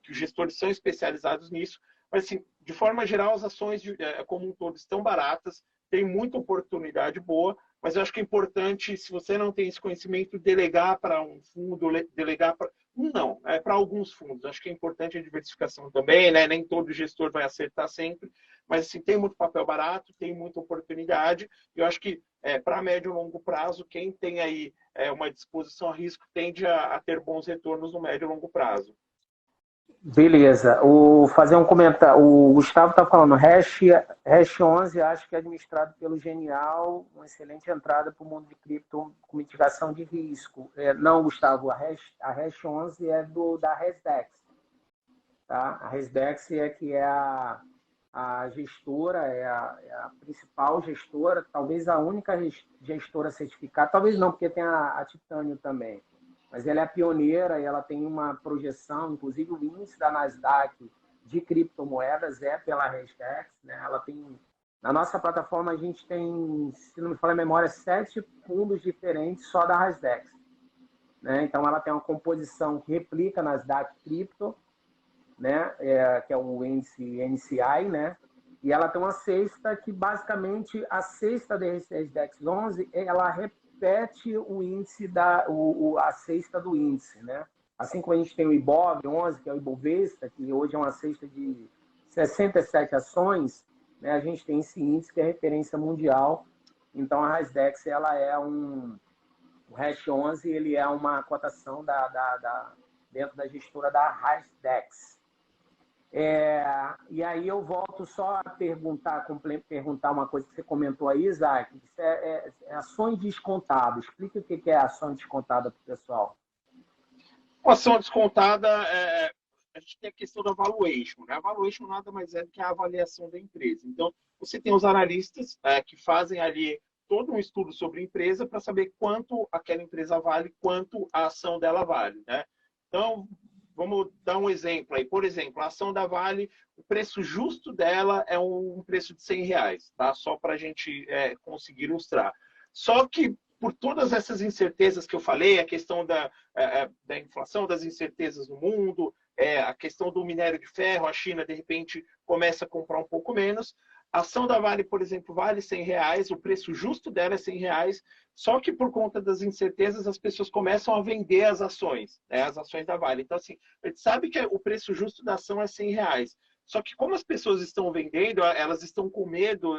que os gestores são especializados nisso. Mas, assim, de forma geral, as ações como um todo estão baratas, tem muita oportunidade boa, mas eu acho que é importante, se você não tem esse conhecimento, delegar para um fundo, delegar para... Não, para alguns fundos. Acho que é importante a diversificação também, né? Nem todo gestor vai acertar sempre, mas assim, tem muito papel barato, tem muita oportunidade, e eu acho que para médio e longo prazo, quem tem aí uma disposição a risco tende a ter bons retornos no médio e longo prazo. Beleza. Fazer um comentário. O Gustavo está falando, Hash 11, acho que é administrado pelo Genial, uma excelente entrada para o mundo de cripto com mitigação de risco. Não, Gustavo, a Hash 11 é da Resdex. Tá? A Resdex é a gestora, é a principal gestora, talvez a única gestora certificada, talvez não, porque tem a Titânio também. Mas ela é pioneira e ela tem uma projeção, inclusive o índice da Nasdaq de criptomoedas é pela Resdex, né? Ela tem, na nossa plataforma a gente tem, se não me falha a memória, 7 fundos diferentes só da Resdex, né? Então ela tem uma composição que replica Nasdaq Cripto, né? Que é o índice NCI, né? E ela tem uma cesta que basicamente a cesta da Resdex 11 ela repete o índice a cesta do índice, né? Assim como a gente tem o IBOV 11, que é o Ibovespa, que hoje é uma cesta de 67 ações, né? A gente tem esse índice que é referência mundial. Então a Resdex ela é o Hash 11, ele é uma cotação da dentro da gestora da Hashdex. E aí eu volto só a perguntar uma coisa que você comentou aí, Isaac. Isso é ações descontadas. Explica o que é ação descontada para o pessoal. Com ação descontada, a gente tem a questão da valuation, né? A valuation nada mais é do que a avaliação da empresa. Então, você tem os analistas que fazem ali todo um estudo sobre a empresa para saber quanto aquela empresa vale, quanto a ação dela vale, né? Então, vamos dar um exemplo aí. Por exemplo, a ação da Vale, o preço justo dela é um preço de R$100, tá? Só para a gente conseguir ilustrar. Só que, por todas essas incertezas que eu falei, a questão da inflação, das incertezas no mundo, a questão do minério de ferro, a China, de repente, começa a comprar um pouco menos. A ação da Vale, por exemplo, vale R$100, o preço justo dela é R$100, só que por conta das incertezas as pessoas começam a vender as ações, né, as ações da Vale. Então, assim, a gente sabe que o preço justo da ação é R$100, só que como as pessoas estão vendendo, elas estão com medo,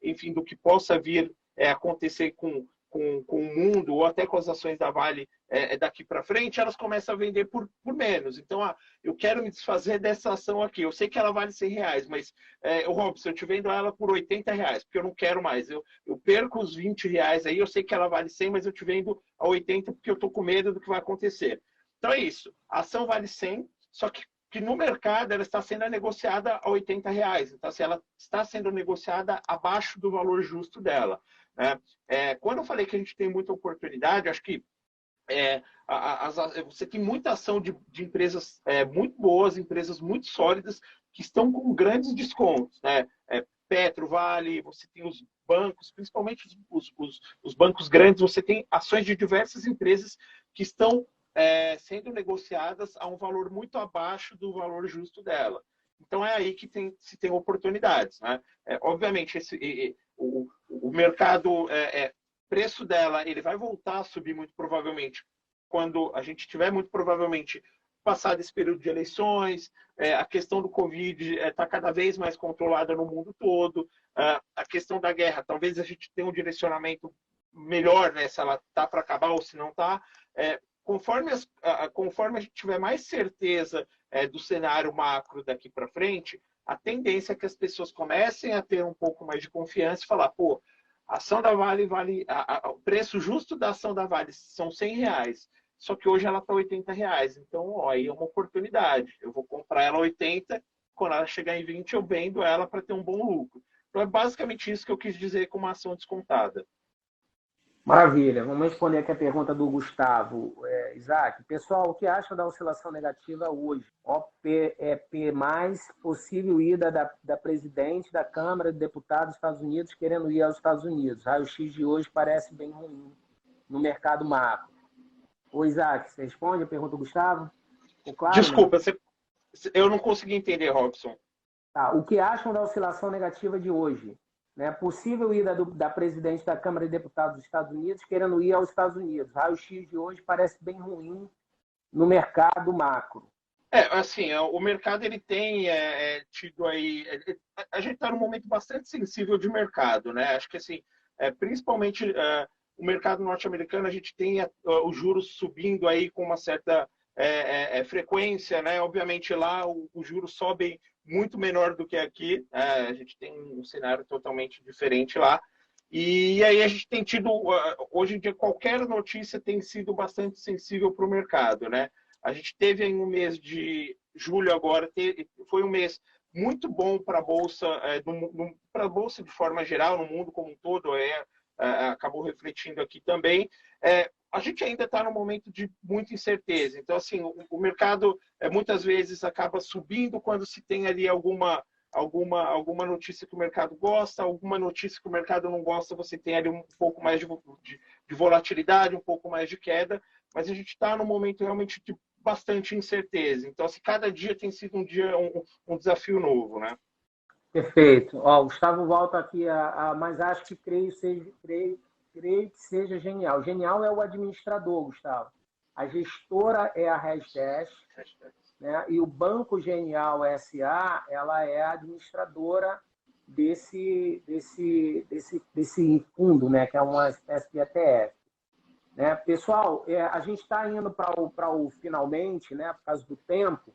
enfim, do que possa vir acontecer com o mundo ou até com as ações da Vale daqui para frente, elas começam a vender por menos. Então, eu quero me desfazer dessa ação aqui. Eu sei que ela vale R$100, mas, Robson, eu te vendo ela por R$80, porque eu não quero mais. Eu perco os R$20 aí, eu sei que ela vale 100, mas eu te vendo a 80 porque eu estou com medo do que vai acontecer. Então é isso. A ação vale 100, só que no mercado ela está sendo negociada a R$80. Então, assim, ela está sendo negociada abaixo do valor justo dela. Quando eu falei que a gente tem muita oportunidade, acho que você tem muita ação de empresas muito boas, empresas muito sólidas, que estão com grandes descontos, né? Petro, Vale, você tem os bancos, principalmente os bancos grandes, você tem ações de diversas empresas que estão sendo negociadas a um valor muito abaixo do valor justo dela. Então, é aí que se tem oportunidades, né? Obviamente, o mercado, preço dela, ele vai voltar a subir muito provavelmente quando a gente tiver, muito provavelmente, passado esse período de eleições, a questão do Covid está cada vez mais controlada no mundo todo, a questão da guerra, talvez a gente tenha um direcionamento melhor, né, se ela está para acabar ou se não está. Conforme a gente tiver mais certeza do cenário macro daqui para frente, a tendência é que as pessoas comecem a ter um pouco mais de confiança e falar, pô, a ação da Vale o preço justo da ação da Vale são R$100, só que hoje ela está R$80. Então, aí é uma oportunidade. Eu vou comprar ela a 80, quando ela chegar em 20, eu vendo ela para ter um bom lucro. Então, é basicamente isso que eu quis dizer com uma ação descontada. Maravilha. Vamos responder aqui a pergunta do Gustavo. Isaac, pessoal, o que acham da oscilação negativa hoje? OPEP+, possível ida da presidente da Câmara de Deputados dos Estados Unidos querendo ir aos Estados Unidos. Raio-X de hoje parece bem ruim no mercado macro. Ô, Isaac, você responde a pergunta do Gustavo? Ficou claro, desculpa, eu não consegui entender, Robson. Tá, o que acham da oscilação negativa de hoje? Né? Possível ida da presidente da Câmara de Deputados dos Estados Unidos querendo ir aos Estados Unidos. Raio-X de hoje parece bem ruim no mercado macro. Assim, o mercado ele tem tido aí... A gente está num momento bastante sensível de mercado, né? Acho que, assim, principalmente o mercado norte-americano, a gente tem os juros subindo aí com uma certa frequência, né? Obviamente lá os juros sobem muito menor do que aqui, a gente tem um cenário totalmente diferente lá. E aí a gente tem tido, hoje em dia, qualquer notícia tem sido bastante sensível para o mercado, né? A gente teve aí um mês de julho agora, foi um mês muito bom para a Bolsa, para a Bolsa de forma geral, no mundo como um todo, acabou refletindo aqui também. A gente ainda está num momento de muita incerteza. Então, assim, o mercado muitas vezes acaba subindo quando se tem ali alguma notícia que o mercado gosta, alguma notícia que o mercado não gosta, você tem ali um pouco mais de volatilidade, um pouco mais de queda, mas a gente está num momento realmente de bastante incerteza. Então, assim, cada dia tem sido um desafio novo, né? Perfeito. O Gustavo volta aqui, mas acho que creio que seja Genial. Genial é o administrador, Gustavo. A gestora é a Hashdex, né? E o Banco Genial SA, ela é a administradora desse fundo, né? Que é uma espécie de ETF. né? Pessoal, a gente está indo para o finalmente, né, por causa do tempo,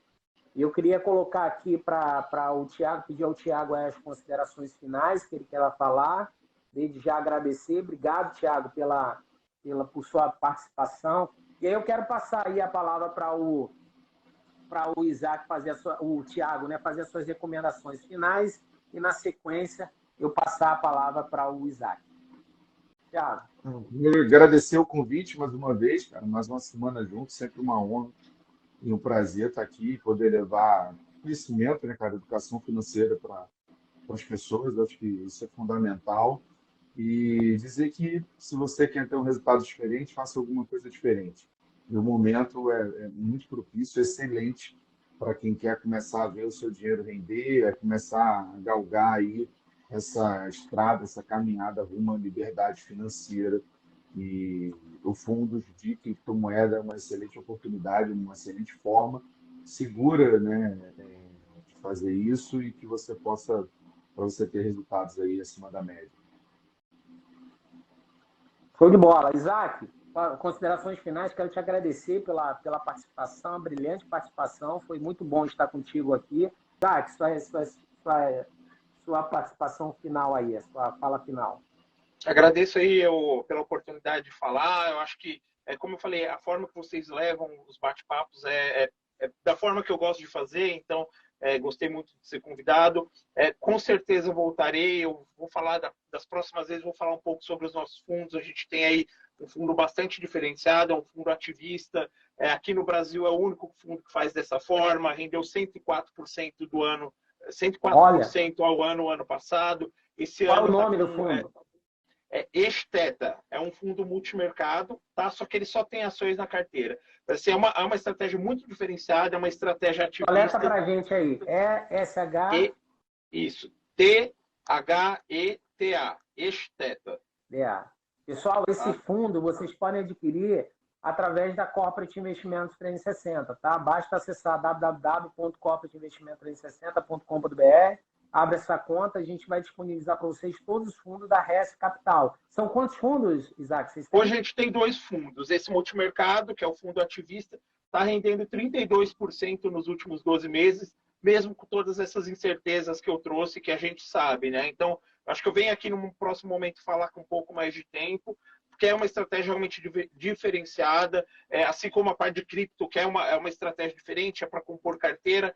e eu queria colocar aqui para o Thiago, pedir ao Thiago as considerações finais que ele quer falar. Desde já agradecer. Obrigado, Thiago, por sua participação. E aí eu quero passar aí a palavra para o Isaac o Thiago, né, fazer as suas recomendações finais e, na sequência, eu passar a palavra para o Isaac. Thiago. Eu agradecer o convite mais uma vez, cara, mais uma semana junto, sempre uma honra e um prazer estar aqui e poder levar conhecimento, né, cara, educação financeira para as pessoas. Eu acho que isso é fundamental. E dizer que se você quer ter um resultado diferente, faça alguma coisa diferente. E o momento é muito propício, excelente para quem quer começar a ver o seu dinheiro render, a começar a galgar aí essa estrada, essa caminhada rumo à liberdade financeira. E o fundo de criptomoeda é uma excelente oportunidade, uma excelente forma segura, né, de fazer isso e que você possa, para você ter resultados aí acima da média. Show de bola. Isaac, considerações finais, quero te agradecer pela participação, uma brilhante participação, foi muito bom estar contigo aqui. Isaac, sua participação final aí, a sua fala final. Agradeço aí pela oportunidade de falar. Eu acho que, como eu falei, a forma que vocês levam os bate-papos é da forma que eu gosto de fazer, então gostei muito de ser convidado. Com certeza eu voltarei, eu vou falar das próximas vezes, vou falar um pouco sobre os nossos fundos. A gente tem aí um fundo bastante diferenciado, é um fundo ativista. Aqui no Brasil é o único fundo que faz dessa forma, rendeu 104% do ano, 104% ao ano passado. Esse Qual ano o nome do fundo? Esteta, é um fundo multimercado, tá? Só que ele só tem ações na carteira. Assim, é uma estratégia muito diferenciada, é uma estratégia ativista. Coleta para a gente aí. SH... Isso. THETA. Esteta. Pessoal, esse fundo vocês podem adquirir através da Corporate Investimentos 360, tá? Basta acessar www.corporateinvestimento360.com.br, abre essa conta, a gente vai disponibilizar para vocês todos os fundos da RES Capital. São quantos fundos, Isaac? Vocês têm? Hoje a gente tem 2 fundos. Esse multimercado, que é o fundo ativista, está rendendo 32% nos últimos 12 meses, mesmo com todas essas incertezas que eu trouxe, que a gente sabe, né? Então, acho que eu venho aqui num próximo momento falar com um pouco mais de tempo, porque é uma estratégia realmente diferenciada, assim como a parte de cripto, que é uma estratégia diferente, é para compor carteira,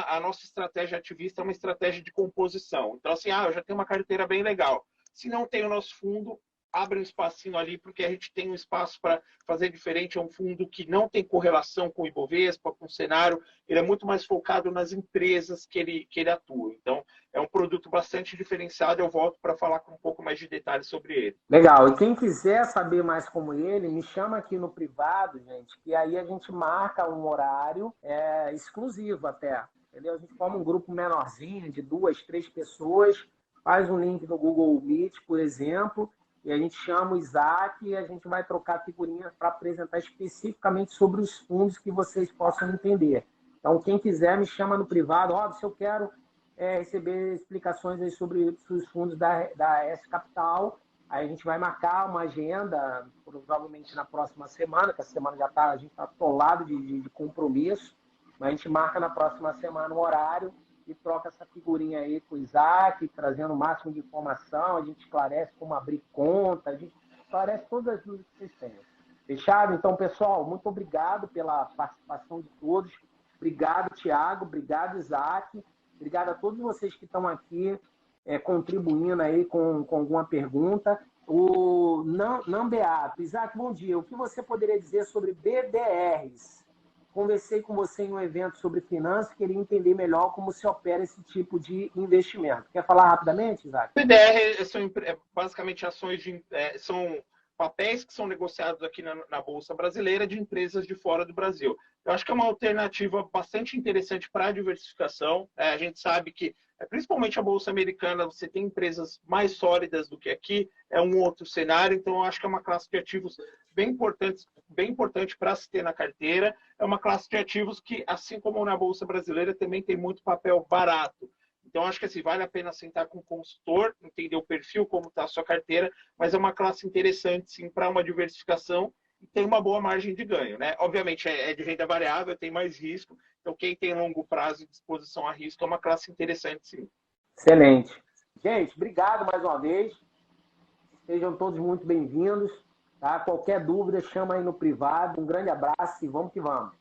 a nossa estratégia ativista é uma estratégia de composição. Então, assim, eu já tenho uma carteira bem legal. Se não tem o nosso fundo, abre um espacinho ali, porque a gente tem um espaço para fazer diferente. É um fundo que não tem correlação com o Ibovespa, com o cenário, ele é muito mais focado nas empresas que ele atua. Então, é um produto bastante diferenciado. Eu volto para falar com um pouco mais de detalhes sobre ele. Legal. E quem quiser saber mais como ele, me chama aqui no privado, gente, que aí a gente marca um horário exclusivo até. Entendeu? A gente forma um grupo menorzinho, de 2, 3 pessoas, faz um link no Google Meet, por exemplo, e a gente chama o Isaac e a gente vai trocar figurinhas para apresentar especificamente sobre os fundos que vocês possam entender. Então, quem quiser, me chama no privado. Se eu quero receber explicações aí sobre os fundos da S Capital, aí a gente vai marcar uma agenda, provavelmente na próxima semana, que a semana a gente está atolado de compromisso, mas a gente marca na próxima semana um horário e troca essa figurinha aí com o Isaac, trazendo o máximo de informação, a gente esclarece como abrir conta, a gente esclarece todas as dúvidas que vocês têm. Fechado? Então, pessoal, muito obrigado pela participação de todos. Obrigado, Thiago. Obrigado, Isaac. Obrigado a todos vocês que estão aqui contribuindo aí com alguma pergunta. O Nambeato. Isaac, bom dia. O que você poderia dizer sobre BDRs? Conversei com você em um evento sobre finanças, queria entender melhor como se opera esse tipo de investimento. Quer falar rapidamente, Isaac? BDR são basicamente ações são papéis que são negociados aqui na Bolsa Brasileira de empresas de fora do Brasil. Eu acho que é uma alternativa bastante interessante para a diversificação. A gente sabe que, principalmente a Bolsa Americana, você tem empresas mais sólidas do que aqui, é um outro cenário, então eu acho que é uma classe de ativos bem importante para se ter na carteira. É uma classe de ativos que, assim como na Bolsa Brasileira, também tem muito papel barato. Então, acho que assim, vale a pena sentar com o consultor, entender o perfil, como está a sua carteira, mas é uma classe interessante, sim, para uma diversificação e tem uma boa margem de ganho, né? Obviamente, é de renda variável, tem mais risco, então quem tem longo prazo e disposição a risco é uma classe interessante, sim. Excelente. Gente, obrigado mais uma vez. Sejam todos muito bem-vindos. Tá? Qualquer dúvida, chama aí no privado. Um grande abraço e vamos que vamos.